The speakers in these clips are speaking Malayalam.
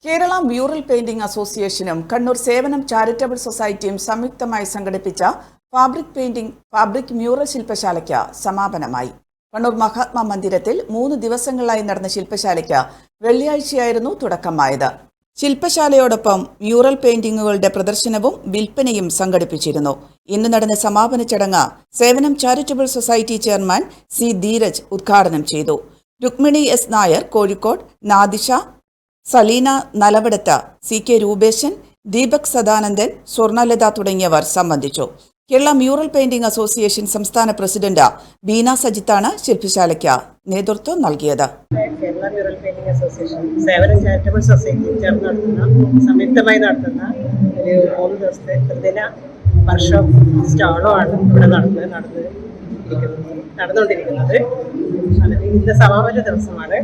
കേരള മ്യൂറൽ പെയിന്റിംഗ് അസോസിയേഷനും കണ്ണൂർ സേവനം ചാരിറ്റബിൾ സൊസൈറ്റിയും സംയുക്തമായി സംഘടിപ്പിച്ച ഫാബ്രിക് മ്യൂറൽ ശില്പശാലയ്ക്ക് സമാപനമായി. കണ്ണൂർ മഹാത്മാ മന്ദിരത്തിൽ 3 ദിവസങ്ങളിലായി നടന്ന ശില്പശാലയ്ക്ക് വെള്ളിയാഴ്ചയായിരുന്നു തുടക്കമായത്. ശില്പശാലയോടൊപ്പം മ്യൂറൽ പെയിന്റിങ്ങുകളുടെ പ്രദർശനവും വിൽപ്പനയും സംഘടിപ്പിച്ചിരുന്നു. ഇന്ന് നടന്ന സമാപന ചടങ്ങ് Sevanam charitable society chairman C Dheeraj ഉദ്ഘാടനം ചെയ്തു. Rukmini S Nair Kozhikode, Nadisha, Saleena Nalavadath, C K Rupeshan, Deepak Sadanandan, Swarnalatha തുടങ്ങിയവർ സംബന്ധിച്ചു. കേരള മ്യൂറൽ പെയിന്റിംഗ് അസോസിയേഷൻ സംസ്ഥാന പ്രസിഡന്റ് ബീന സജിത്താണ് ശില്പശാലയ്ക്ക് നേതൃത്വം നൽകിയത്. Kerala mural painting association Sevanam charitable society ചേർന്ന് സംയുക്തമായി നടത്തുന്ന ഒരു 3 ദിവസത്തെ ത്രിദിന വർക്ക്ഷോപ്പ് സ്റ്റാളുമാണ് ഇവിടെ നടന്നുകൊണ്ടിരിക്കുന്നത്. ഇന്ന് സമാപന ദിവസമാണ്.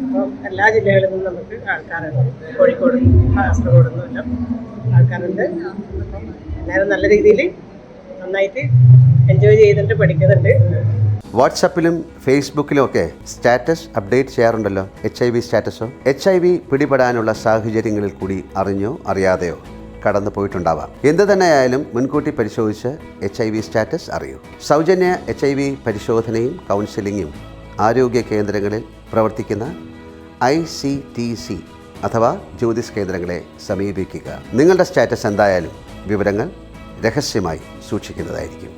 അപ്പം എല്ലാ ജില്ലകളിൽ നിന്നും നമുക്ക് ആൾക്കാരുണ്ട്. കോഴിക്കോട്, കാസർഗോഡ് എല്ലാം ആൾക്കാരുണ്ട്. അപ്പം എല്ലാവരും നല്ല രീതിയിൽ നന്നായിട്ട് എൻജോയ് ചെയ്തിട്ട് പഠിക്കുന്നുണ്ട്. വാട്സപ്പിലും ഫേസ്ബുക്കിലും ഒക്കെ സ്റ്റാറ്റസ് അപ്ഡേറ്റ് ചെയ്യാറുണ്ടല്ലോ. HIV സ്റ്റാറ്റസോ HIV പിടിപെടാനുള്ള സാഹചര്യങ്ങളിൽ കൂടി അറിഞ്ഞോ അറിയാതെയോ കടന്നു പോയിട്ടുണ്ടാവാം. എന്ത് തന്നെയായാലും മുൻകൂട്ടി പരിശോധിച്ച് HIV സ്റ്റാറ്റസ് അറിയൂ. സൗജന്യ HIV പരിശോധനയും കൗൺസിലിങ്ങും ആരോഗ്യ കേന്ദ്രങ്ങളിൽ പ്രവർത്തിക്കുന്ന ICTC അഥവാ ജ്യോതിസ് കേന്ദ്രങ്ങളെ സമീപിക്കുക. നിങ്ങളുടെ സ്റ്റാറ്റസ് എന്തായാലും വിവരങ്ങൾ രഹസ്യമായി സൂക്ഷിക്കുന്നതായിരിക്കും.